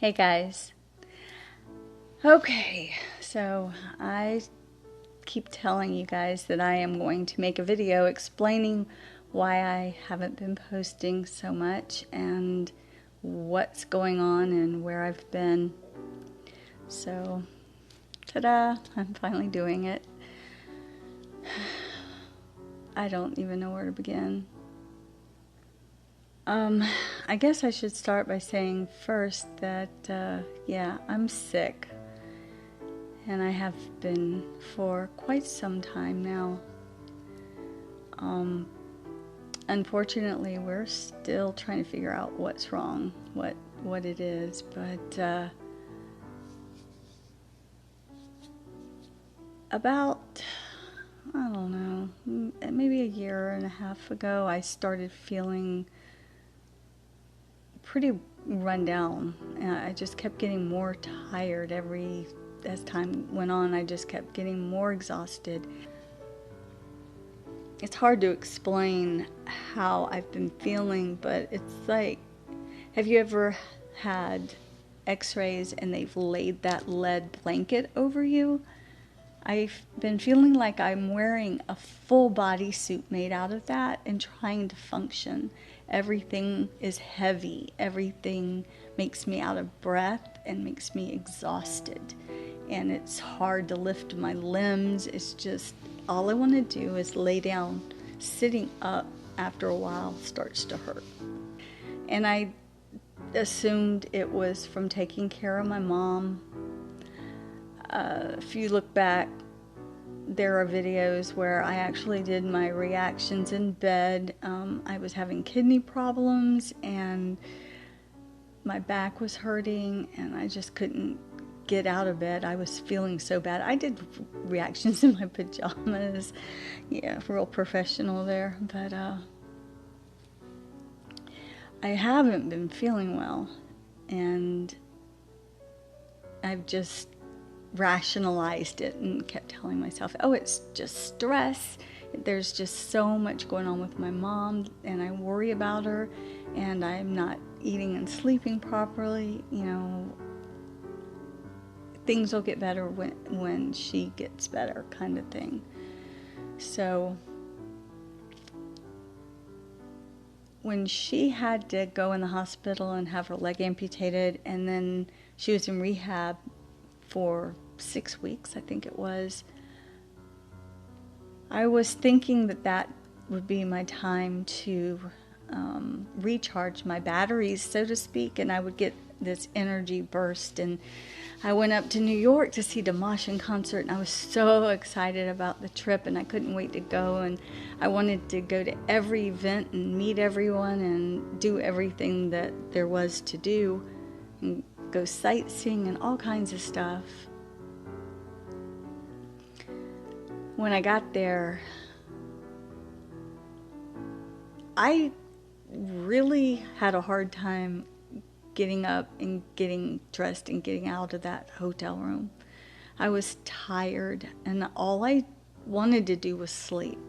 Hey guys. Okay, so I keep telling you guys that I am going to make a video explaining why I haven't been posting so much and what's going on and where I've been. So, ta-da, I'm finally doing it. I don't even know where to begin. I guess I should start by saying first that, yeah, I'm sick. And I have been for quite some time now. Unfortunately, we're still trying to figure out what's wrong, what it is, but about, I don't know, maybe a year and a half ago, I started feeling pretty run down. I just kept getting more tired as time went on. I just kept getting more exhausted. It's hard to explain how I've been feeling, but it's like, have you ever had x-rays and they've laid that lead blanket over you? I've been feeling like I'm wearing a full body suit made out of that and trying to function. Everything is heavy. Everything makes me out of breath and makes me exhausted. And it's hard to lift my limbs. It's just, all I want to do is lay down. Sitting up after a while starts to hurt. And I assumed it was from taking care of my mom. If you look back, there are videos where I actually did my reactions in bed. I was having kidney problems and my back was hurting and I just couldn't get out of bed. I was feeling so bad. I did reactions in my pajamas. Yeah, real professional there. But I haven't been feeling well. And I've just rationalized it and kept telling myself, oh, it's just stress. There's just so much going on with my mom and I worry about her and I'm not eating and sleeping properly. You know, things will get better when she gets better, kind of thing. So when she had to go in the hospital and have her leg amputated, and then she was in rehab for 6 weeks, I think it was, I was thinking that would be my time to recharge my batteries, so to speak, and I would get this energy burst. And I went up to New York to see Dimash in concert, and I was so excited about the trip, and I couldn't wait to go, and I wanted to go to every event and meet everyone and do everything that there was to do, and go sightseeing and all kinds of stuff. When I got there, I really had a hard time getting up and getting dressed and getting out of that hotel room. I was tired and all I wanted to do was sleep.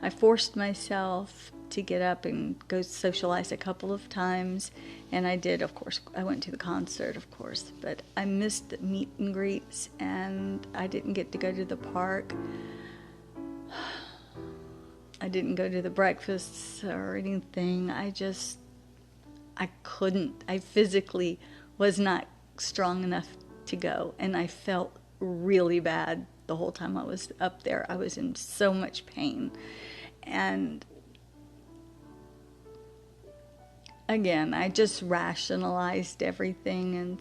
I forced myself to get up and go socialize a couple of times, and I did, of course. I went to the concert, of course, but I missed the meet and greets and I didn't get to go to the park. I didn't go to the breakfasts or anything. I couldn't. I physically was not strong enough to go, and I felt really bad the whole time I was up there. I was in so much pain. And again, I just rationalized everything and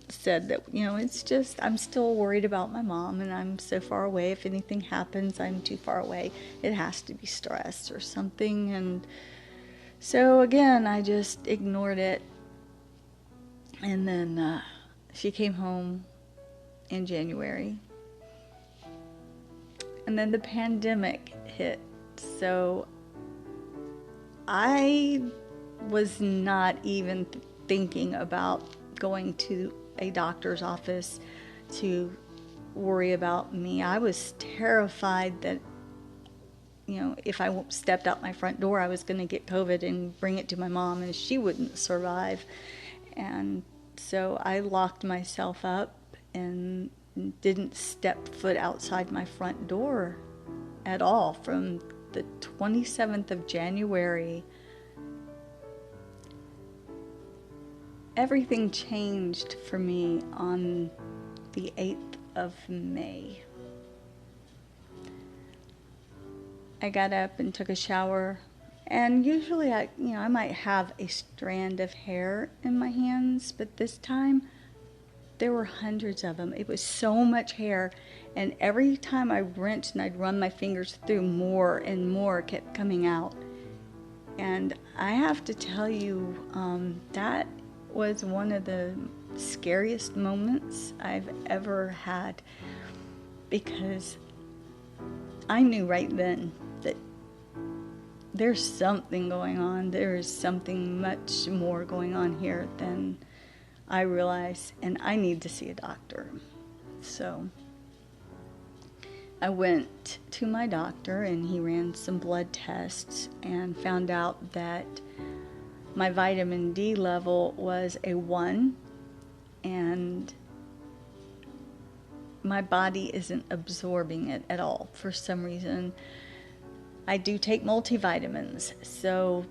said that, you know, it's just, I'm still worried about my mom and I'm so far away. If anything happens, I'm too far away. It has to be stress or something. And so again, I just ignored it. And then she came home in January. And then the pandemic hit. So I was not even thinking about going to a doctor's office to worry about me. I was terrified that, if I stepped out my front door, I was going to get COVID and bring it to my mom, and she wouldn't survive. And so I locked myself up and didn't step foot outside my front door at all from the 27th of January. Everything changed for me on the 8th of May. I got up and took a shower, and usually I might have a strand of hair in my hands, but this time there were hundreds of them. It was so much hair, and every time I wrenched and I'd run my fingers through, more and more kept coming out. And I have to tell you, that was one of the scariest moments I've ever had, because I knew right then that there's something going on. There is something much more going on here than I realize, and I need to see a doctor. So I went to my doctor, and he ran some blood tests and found out that my vitamin D level was a 1, and my body isn't absorbing it at all for some reason. I do take multivitamins, so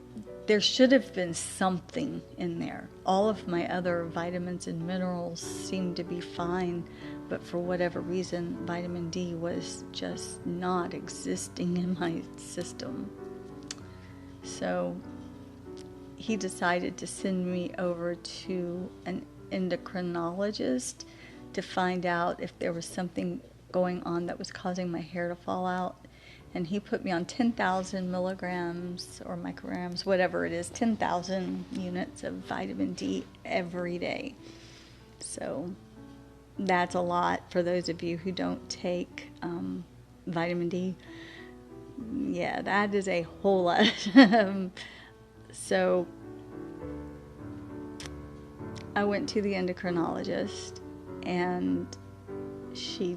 there should have been something in there. All of my other vitamins and minerals seemed to be fine, but for whatever reason, vitamin D was just not existing in my system. So he decided to send me over to an endocrinologist to find out if there was something going on that was causing my hair to fall out. And he put me on 10,000 milligrams or micrograms, whatever it is, 10,000 units of vitamin D every day. So that's a lot for those of you who don't take vitamin D. Yeah, that is a whole lot. So I went to the endocrinologist, and she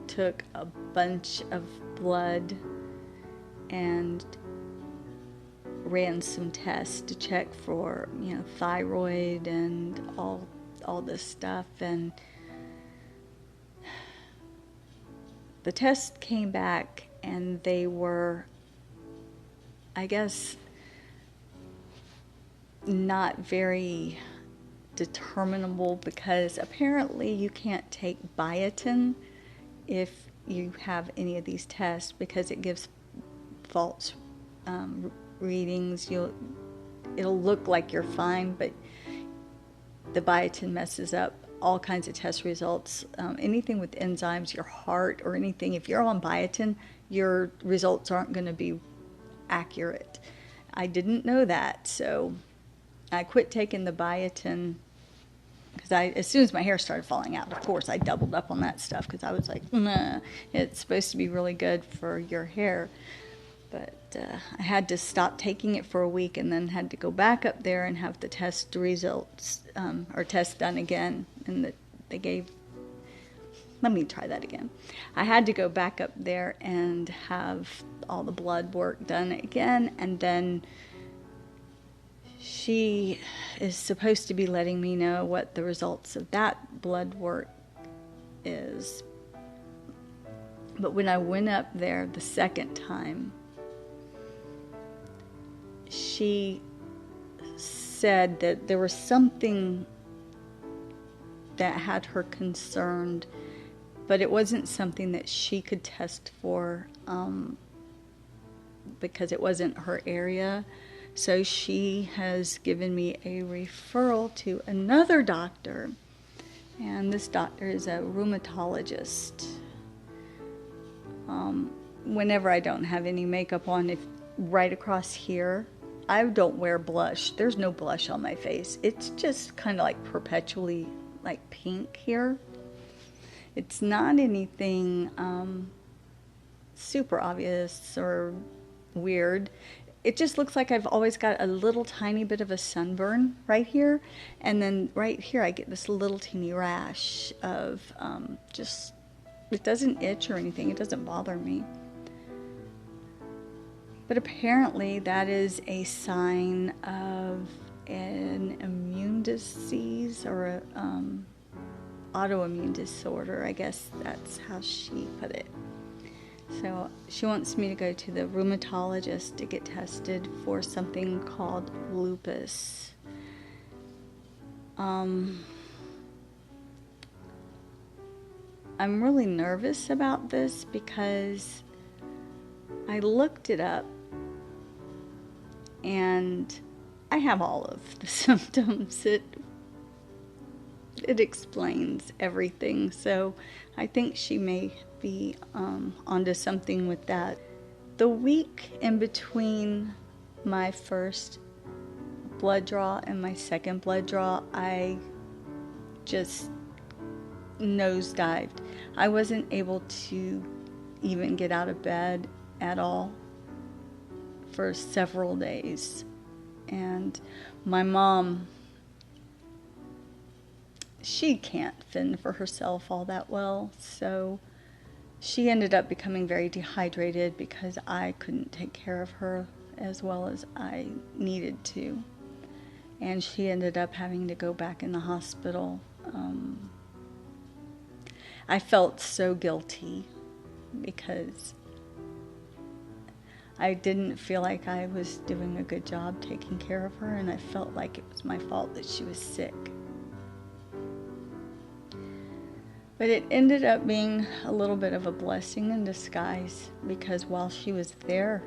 took a bunch of blood and ran some tests to check for, thyroid and all this stuff. And the test came back, and they were, I guess, not very determinable, because apparently you can't take biotin if you have any of these tests, because it gives false readings. It'll look like you're fine, but the biotin messes up all kinds of test results. Anything with enzymes, your heart or anything, if you're on biotin, your results aren't going to be accurate. I didn't know that, so I quit taking the biotin, because as soon as my hair started falling out, of course, I doubled up on that stuff, because I was like, nah, it's supposed to be really good for your hair. But I had to stop taking it for a week, and then had to go back up there and have the test results, or test done again. And they gave, let me try that again. I had to go back up there and have all the blood work done again, and then she is supposed to be letting me know what the results of that blood work is. But when I went up there the second time, she said that there was something that had her concerned, but it wasn't something that she could test for, because it wasn't her area. So she has given me a referral to another doctor, and this doctor is a rheumatologist. Whenever I don't have any makeup on, if right across here, I don't wear blush. There's no blush on my face. It's just kind of like perpetually like pink here. It's not anything super obvious or weird. It just looks like I've always got a little tiny bit of a sunburn right here, and then right here I get this little teeny rash of it doesn't itch or anything. It doesn't bother me. But apparently that is a sign of an immune disease or autoimmune disorder. I guess that's how she put it. So she wants me to go to the rheumatologist to get tested for something called lupus. I'm really nervous about this because I looked it up and I have all of the symptoms. It explains everything. So I think she may be onto something with that. The week in between my first blood draw and my second blood draw, I just nosedived. I wasn't able to even get out of bed at all for several days. And my mom, she can't fend for herself all that well, so she ended up becoming very dehydrated because I couldn't take care of her as well as I needed to. And she ended up having to go back in the hospital. I felt so guilty because I didn't feel like I was doing a good job taking care of her, and I felt like it was my fault that she was sick. But it ended up being a little bit of a blessing in disguise because while she was there,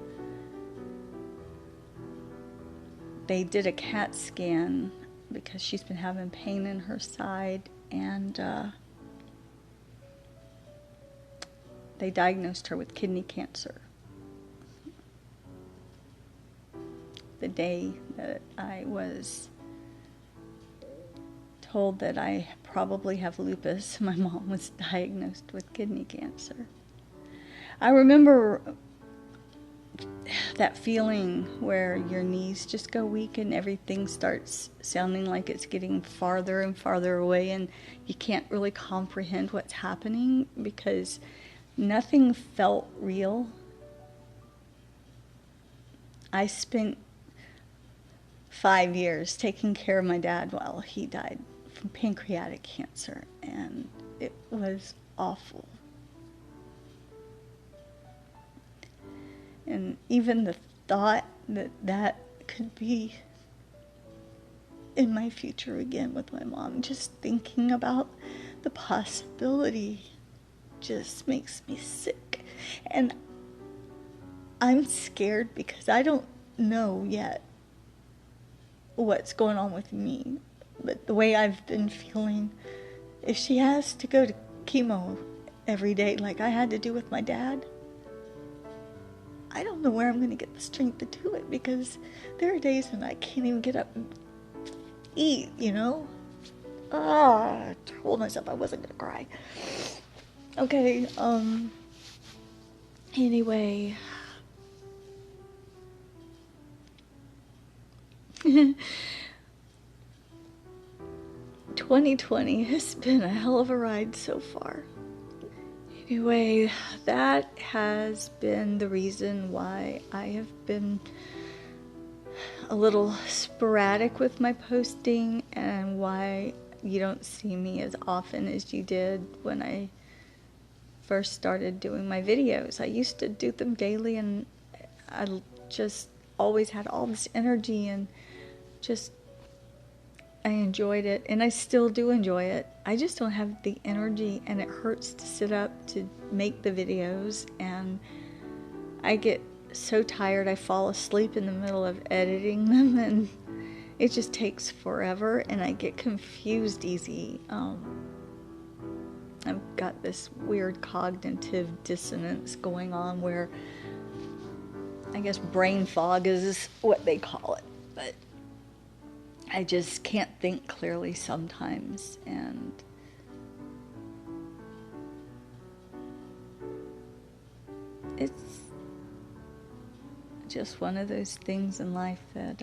they did a CAT scan because she's been having pain in her side, and they diagnosed her with kidney cancer. The day that I was told that I probably have lupus, my mom was diagnosed with kidney cancer. I remember that feeling where your knees just go weak and everything starts sounding like it's getting farther and farther away, and you can't really comprehend what's happening because nothing felt real. I spent 5 years taking care of my dad while he died from pancreatic cancer, and it was awful. And even the thought that that could be in my future again with my mom, just thinking about the possibility just makes me sick. And I'm scared because I don't know yet what's going on with me. But the way I've been feeling, if she has to go to chemo every day like I had to do with my dad, I don't know where I'm going to get the strength to do it because there are days when I can't even get up and eat, you know? I told myself I wasn't going to cry. Okay, anyway. 2020 has been a hell of a ride so far. Anyway, that has been the reason why I have been a little sporadic with my posting and why you don't see me as often as you did when I first started doing my videos. I used to do them daily and I just always had all this energy and just I enjoyed it, and I still do enjoy it. I just don't have the energy, and it hurts to sit up to make the videos, and I get so tired I fall asleep in the middle of editing them, and it just takes forever, and I get confused easy. I've got this weird cognitive dissonance going on where I guess brain fog is what they call it, but I just can't think clearly sometimes, and it's just one of those things in life that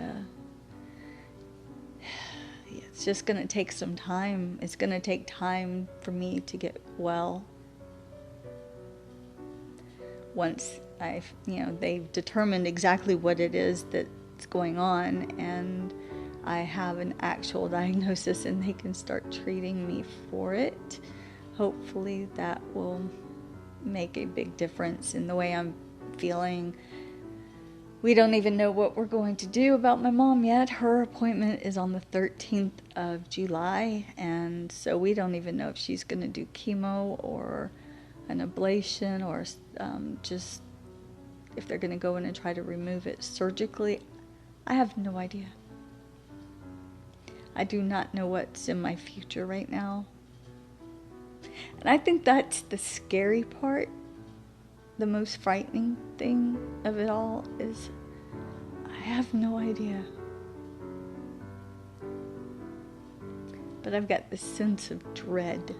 it's just going to take some time. It's going to take time for me to get well. Once they've determined exactly what it is that's going on, and I have an actual diagnosis and they can start treating me for it. Hopefully that will make a big difference in the way I'm feeling. We don't even know what we're going to do about my mom yet. Her appointment is on the 13th of July, and so we don't even know if she's going to do chemo or an ablation, or just if they're going to go in and try to remove it surgically. I have no idea. I do not know what's in my future right now. And I think that's the scary part. The most frightening thing of it all is I have no idea. But I've got this sense of dread.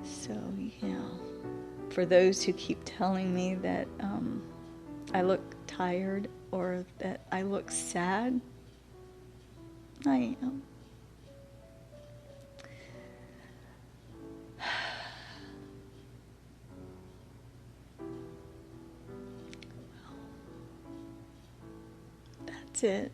So, for those who keep telling me that I look tired or that I look sad, I am. That's it.